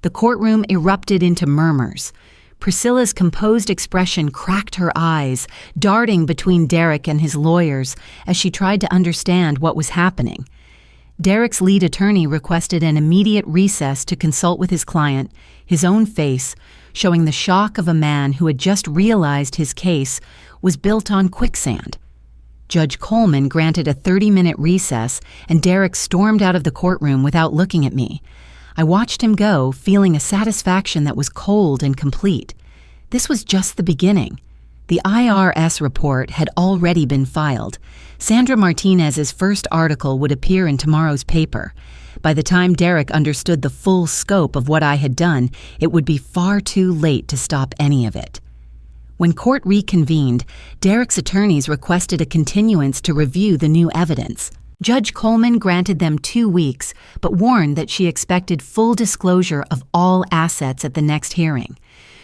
The courtroom erupted into murmurs. Priscilla's composed expression cracked her eyes, darting between Derek and his lawyers as she tried to understand what was happening. Derek's lead attorney requested an immediate recess to consult with his client, his own face showing the shock of a man who had just realized his case was built on quicksand. Judge Coleman granted a 30-minute recess, and Derek stormed out of the courtroom without looking at me. I watched him go, feeling a satisfaction that was cold and complete. This was just the beginning. The IRS report had already been filed. Sandra Martinez's first article would appear in tomorrow's paper. By the time Derek understood the full scope of what I had done, it would be far too late to stop any of it. When court reconvened, Derek's attorneys requested a continuance to review the new evidence. Judge Coleman granted them 2 weeks, but warned that she expected full disclosure of all assets at the next hearing.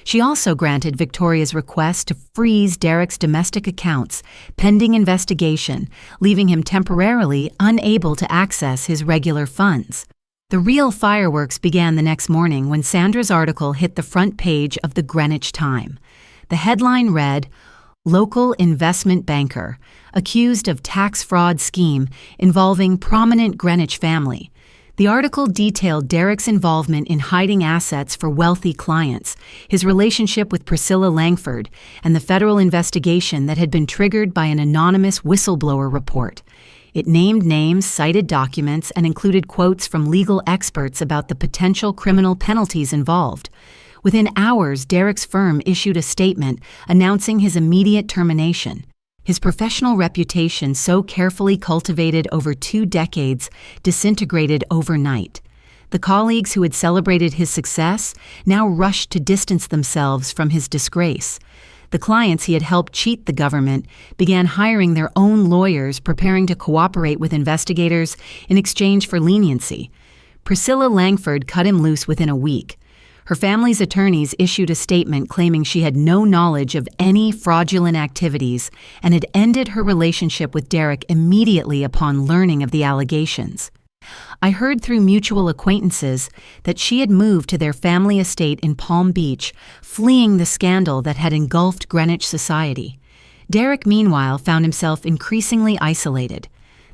She also granted Victoria's request to freeze Derek's domestic accounts, pending investigation, leaving him temporarily unable to access his regular funds. The real fireworks began the next morning when Sandra's article hit the front page of the Greenwich Time. The headline read, "Local investment banker accused of tax fraud scheme involving prominent Greenwich family." The article detailed Derek's involvement in hiding assets for wealthy clients, his relationship with Priscilla Langford, and the federal investigation that had been triggered by an anonymous whistleblower report. It named names, cited documents, and included quotes from legal experts about the potential criminal penalties involved. Within hours, Derek's firm issued a statement announcing his immediate termination. His professional reputation, so carefully cultivated over 2 decades, disintegrated overnight. The colleagues who had celebrated his success now rushed to distance themselves from his disgrace. The clients he had helped cheat the government began hiring their own lawyers, preparing to cooperate with investigators in exchange for leniency. Priscilla Langford cut him loose within a week. Her family's attorneys issued a statement claiming she had no knowledge of any fraudulent activities and had ended her relationship with Derek immediately upon learning of the allegations. I heard through mutual acquaintances that she had moved to their family estate in Palm Beach, fleeing the scandal that had engulfed Greenwich society. Derek, meanwhile, found himself increasingly isolated.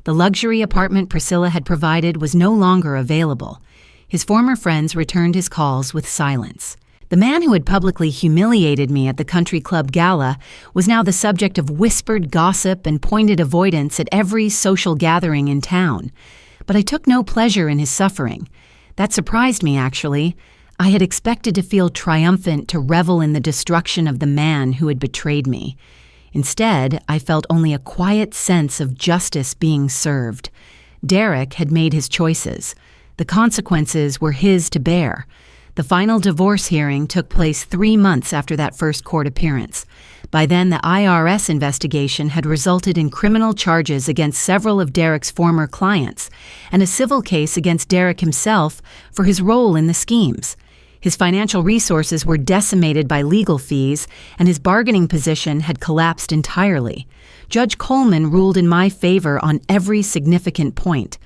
The luxury apartment Priscilla had provided was no longer available. His former friends returned his calls with silence. The man who had publicly humiliated me at the country club Gala was now the subject of whispered gossip and pointed avoidance at every social gathering in town. But I took no pleasure in his suffering. That surprised me, actually. I had expected to feel triumphant, to revel in the destruction of the man who had betrayed me. Instead, I felt only a quiet sense of justice being served. Derek had made his choices. The consequences were his to bear. The final divorce hearing took place 3 months after that first court appearance. By then, the IRS investigation had resulted in criminal charges against several of Derek's former clients and a civil case against Derek himself for his role in the schemes. His financial resources were decimated by legal fees, and his bargaining position had collapsed entirely. Judge Coleman ruled in my favor on every significant point.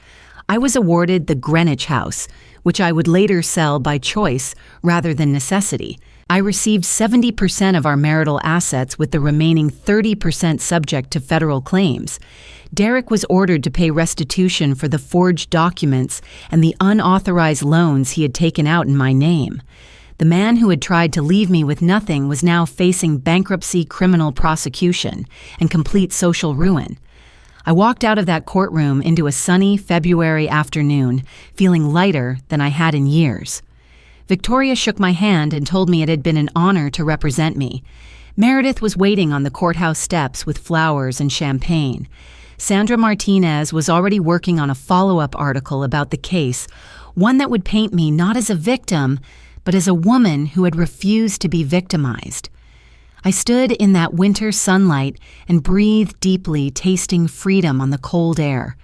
I was awarded the Greenwich house, which I would later sell by choice rather than necessity. I received 70% of our marital assets, with the remaining 30% subject to federal claims. Derek was ordered to pay restitution for the forged documents and the unauthorized loans he had taken out in my name. The man who had tried to leave me with nothing was now facing bankruptcy, criminal prosecution, and complete social ruin. I walked out of that courtroom into a sunny February afternoon, feeling lighter than I had in years. Victoria shook my hand and told me it had been an honor to represent me. Meredith was waiting on the courthouse steps with flowers and champagne. Sandra Martinez was already working on a follow-up article about the case, one that would paint me not as a victim, but as a woman who had refused to be victimized. I stood in that winter sunlight and breathed deeply, tasting freedom on the cold air.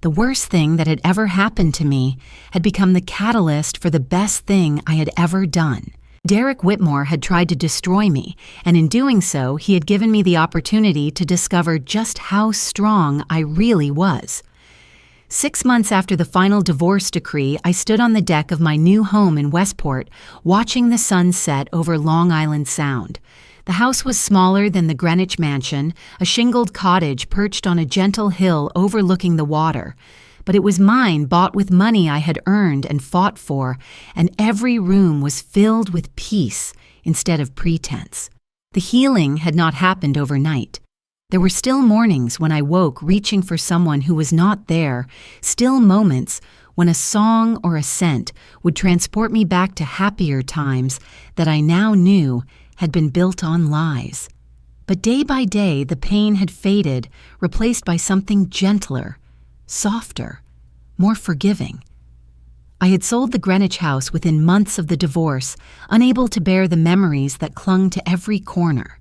The worst thing that had ever happened to me had become the catalyst for the best thing I had ever done. Derek Whitmore had tried to destroy me, and in doing so, he had given me the opportunity to discover just how strong I really was. 6 months after the final divorce decree, I stood on the deck of my new home in Westport, watching the sun set over Long Island Sound. The house was smaller than the Greenwich mansion, a shingled cottage perched on a gentle hill overlooking the water. But it was mine, bought with money I had earned and fought for, and every room was filled with peace instead of pretense. The healing had not happened overnight. There were still mornings when I woke reaching for someone who was not there, still moments when a song or a scent would transport me back to happier times that I now knew had been built on lies. But day by day, the pain had faded, replaced by something gentler, softer, more forgiving. I had sold the Greenwich house within months of the divorce, unable to bear the memories that clung to every corner.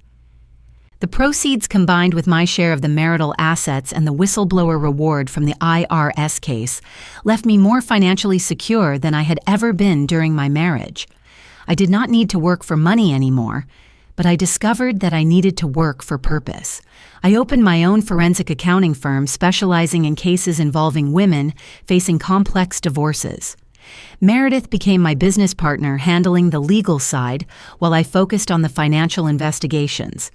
The proceeds, combined with my share of the marital assets and the whistleblower reward from the IRS case, left me more financially secure than I had ever been during my marriage. I did not need to work for money anymore, but I discovered that I needed to work for purpose. I opened my own forensic accounting firm specializing in cases involving women facing complex divorces. Meredith became my business partner, handling the legal side while I focused on the financial investigations.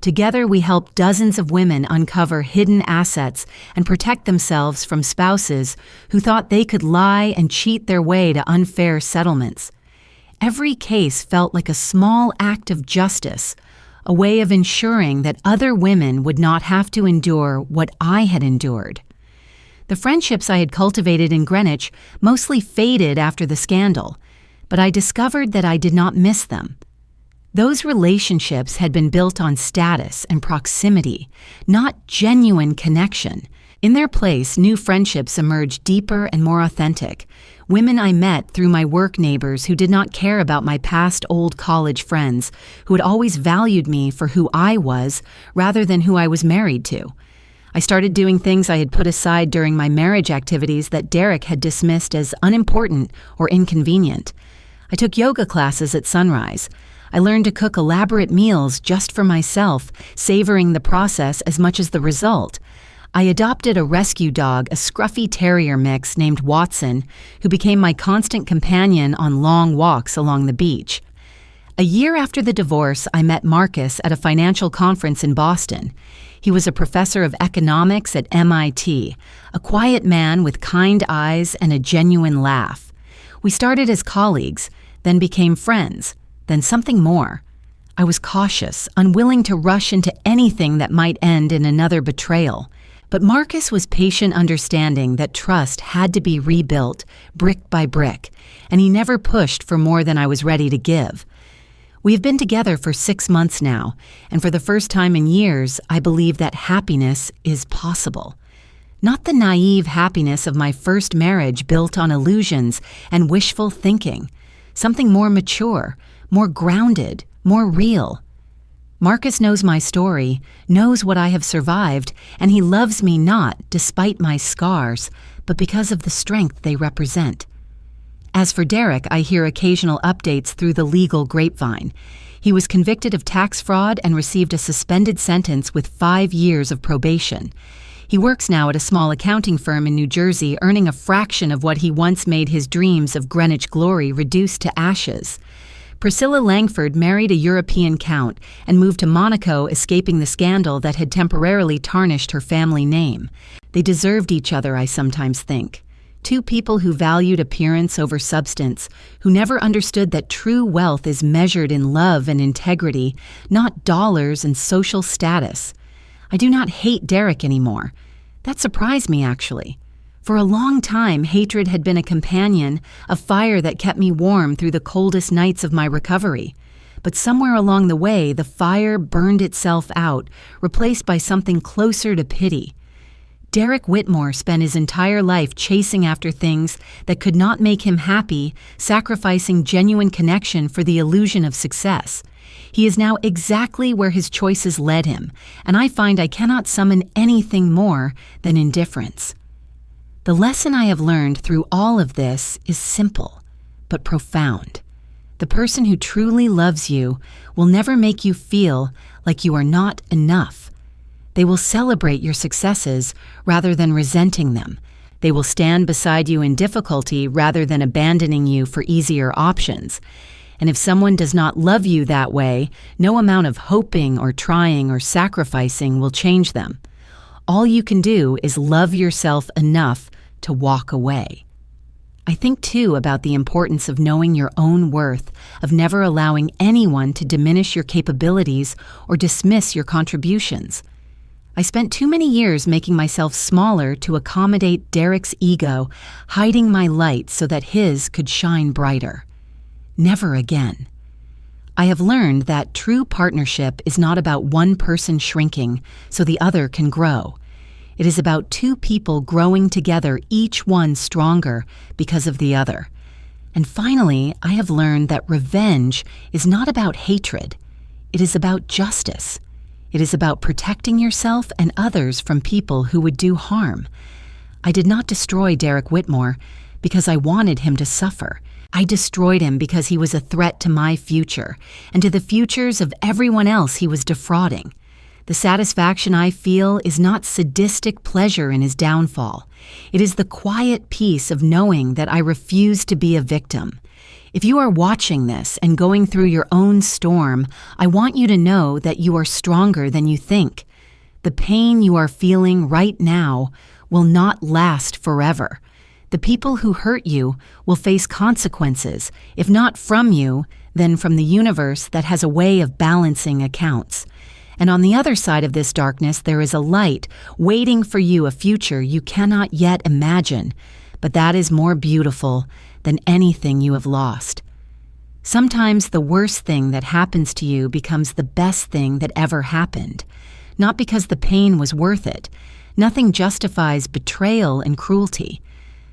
Together, we helped dozens of women uncover hidden assets and protect themselves from spouses who thought they could lie and cheat their way to unfair settlements. Every case felt like a small act of justice, a way of ensuring that other women would not have to endure what I had endured. The friendships I had cultivated in Greenwich mostly faded after the scandal, but I discovered that I did not miss them. Those relationships had been built on status and proximity, not genuine connection. In their place, new friendships emerged deeper and more authentic. Women I met through my work neighbors who did not care about my past old college friends, who had always valued me for who I was rather than who I was married to. I started doing things I had put aside during my marriage activities that Derek had dismissed as unimportant or inconvenient. I took yoga classes at sunrise. I learned to cook elaborate meals just for myself, savoring the process as much as the result. I adopted a rescue dog, a scruffy terrier mix named Watson, who became my constant companion on long walks along the beach. A year after the divorce, I met Marcus at a financial conference in Boston. He was a professor of economics at MIT, a quiet man with kind eyes and a genuine laugh. We started as colleagues, then became friends, then something more. I was cautious, unwilling to rush into anything that might end in another betrayal. But Marcus was patient, understanding that trust had to be rebuilt brick by brick, and he never pushed for more than I was ready to give. We have been together for 6 months now, and for the first time in years, I believe that happiness is possible. Not the naive happiness of my first marriage built on illusions and wishful thinking. Something more mature, more grounded, more real. Marcus knows my story, knows what I have survived, and he loves me not despite my scars, but because of the strength they represent. As for Derek, I hear occasional updates through the legal grapevine. He was convicted of tax fraud and received a suspended sentence with 5 years of probation. He works now at a small accounting firm in New Jersey, earning a fraction of what he once made his dreams of Greenwich glory reduce to ashes. Priscilla Langford married a European count and moved to Monaco, escaping the scandal that had temporarily tarnished her family name. They deserved each other, I sometimes think. 2 people who valued appearance over substance, who never understood that true wealth is measured in love and integrity, not dollars and social status. I do not hate Derek anymore. That surprised me, actually. For a long time, hatred had been a companion, a fire that kept me warm through the coldest nights of my recovery. But somewhere along the way, the fire burned itself out, replaced by something closer to pity. Derek Whitmore spent his entire life chasing after things that could not make him happy, sacrificing genuine connection for the illusion of success. He is now exactly where his choices led him, and I find I cannot summon anything more than indifference. The lesson I have learned through all of this is simple, but profound. The person who truly loves you will never make you feel like you are not enough. They will celebrate your successes rather than resenting them. They will stand beside you in difficulty rather than abandoning you for easier options. And if someone does not love you that way, no amount of hoping or trying or sacrificing will change them. All you can do is love yourself enough to walk away. I think, too, about the importance of knowing your own worth, of never allowing anyone to diminish your capabilities or dismiss your contributions. I spent too many years making myself smaller to accommodate Derek's ego, hiding my light so that his could shine brighter. Never again. I have learned that true partnership is not about one person shrinking so the other can grow. It is about 2 people growing together, each one stronger because of the other. And finally, I have learned that revenge is not about hatred. It is about justice. It is about protecting yourself and others from people who would do harm. I did not destroy Derek Whitmore because I wanted him to suffer. I destroyed him because he was a threat to my future and to the futures of everyone else he was defrauding. The satisfaction I feel is not sadistic pleasure in his downfall. It is the quiet peace of knowing that I refuse to be a victim. If you are watching this and going through your own storm, I want you to know that you are stronger than you think. The pain you are feeling right now will not last forever. The people who hurt you will face consequences, if not from you, then from the universe that has a way of balancing accounts. And on the other side of this darkness, there is a light waiting for you, a future you cannot yet imagine, but that is more beautiful than anything you have lost. Sometimes the worst thing that happens to you becomes the best thing that ever happened, not because the pain was worth it. Nothing justifies betrayal and cruelty,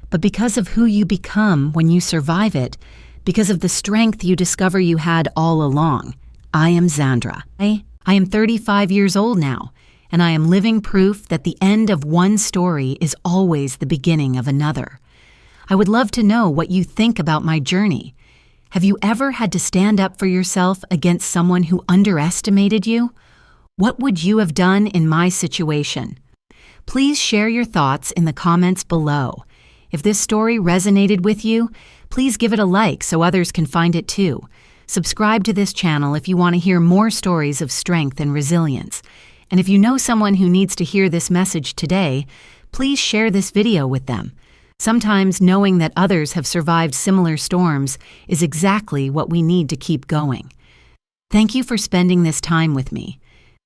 but because of who you become when you survive it, because of the strength you discover you had all along. I am Xandra. I am 35 years old now, and I am living proof that the end of one story is always the beginning of another. I would love to know what you think about my journey. Have you ever had to stand up for yourself against someone who underestimated you? What would you have done in my situation? Please share your thoughts in the comments below. If this story resonated with you, please give it a like so others can find it too. Subscribe to this channel if you want to hear more stories of strength and resilience. And if you know someone who needs to hear this message today, please share this video with them. Sometimes knowing that others have survived similar storms is exactly what we need to keep going. Thank you for spending this time with me.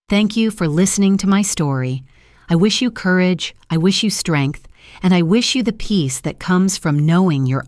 Thank you for listening to my story. I wish you courage, I wish you strength, and I wish you the peace that comes from knowing you're